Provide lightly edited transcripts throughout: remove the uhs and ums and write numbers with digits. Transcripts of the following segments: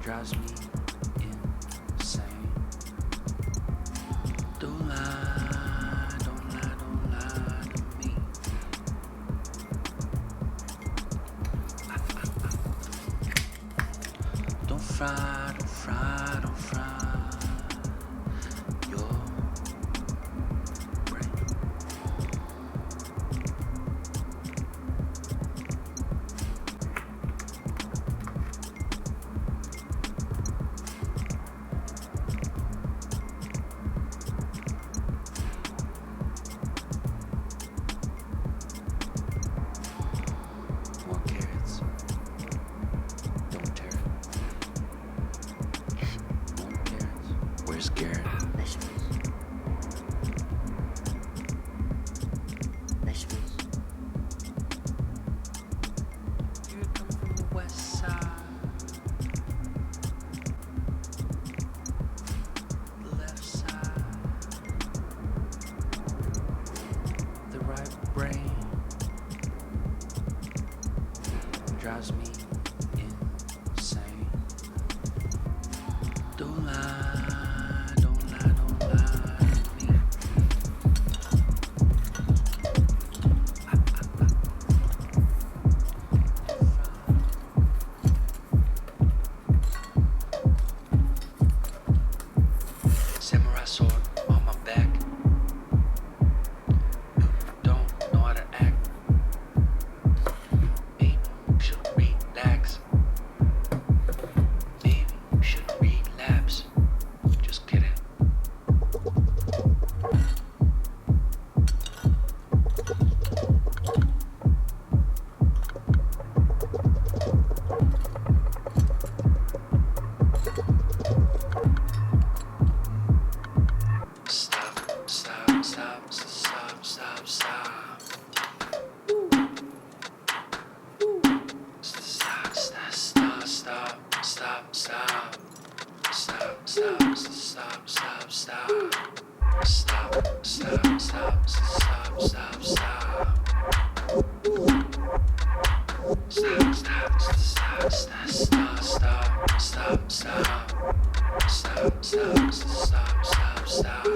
drives me insane. Don't lie, don't lie, don't lie to me. Don't fry, don't fry, don't fry your brain. More carrots. Don't tear it. More carrots. Where's Garrett? Vegetables. Vegetables. You come from the west side. The left side. The right brain drives me insane. Don't lie, don't lie, don't lie to me. Samurai sword on my back. You don't know how to act. Baby, you should relax. Baby, you should relapse. Just kidding. Stop, stop, stop, stop, stop, stop. Stop, stop, stop, stop, stop, stop. Stop, stop, stop, stop, stop. Stop, stop, stop, stop, stop, stop. Stop, stop, stop, stop, stop, stop, stop, stop. Stop, stop, stop, stop, stop.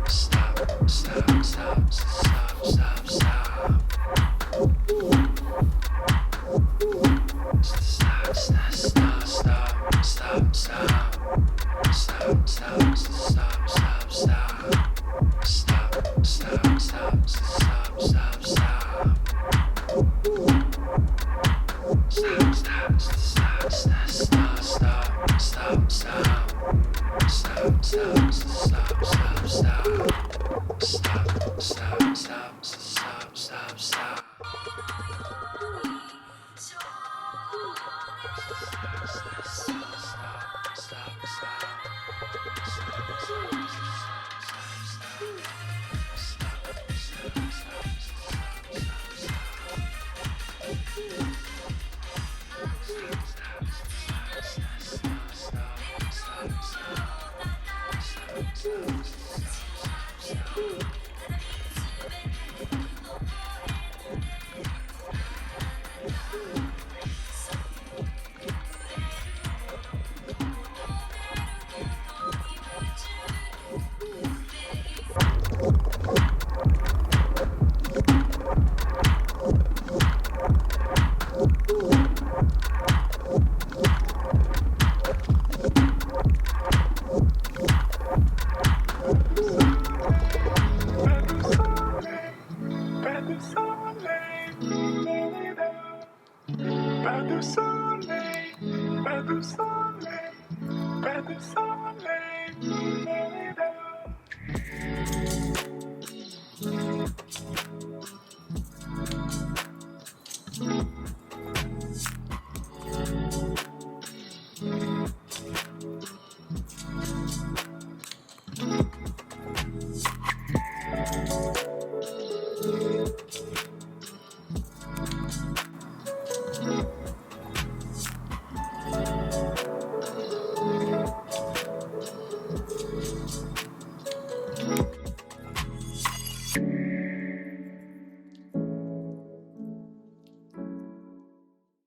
Stop, stop, stop, stop, stop, stop. Stop, stop, stop, stop, stop, stop. Stop, stop, stop, stop, stop. Stop, stop, stop, stop, stop, stop. Stop, stop, stop, stop, stop, stop, stop, stop. Stop, stop, stop, stop, stop. Stop, stop, stop, stop, stop, stop. pas de soleil, pas de soleil, pas de soleil.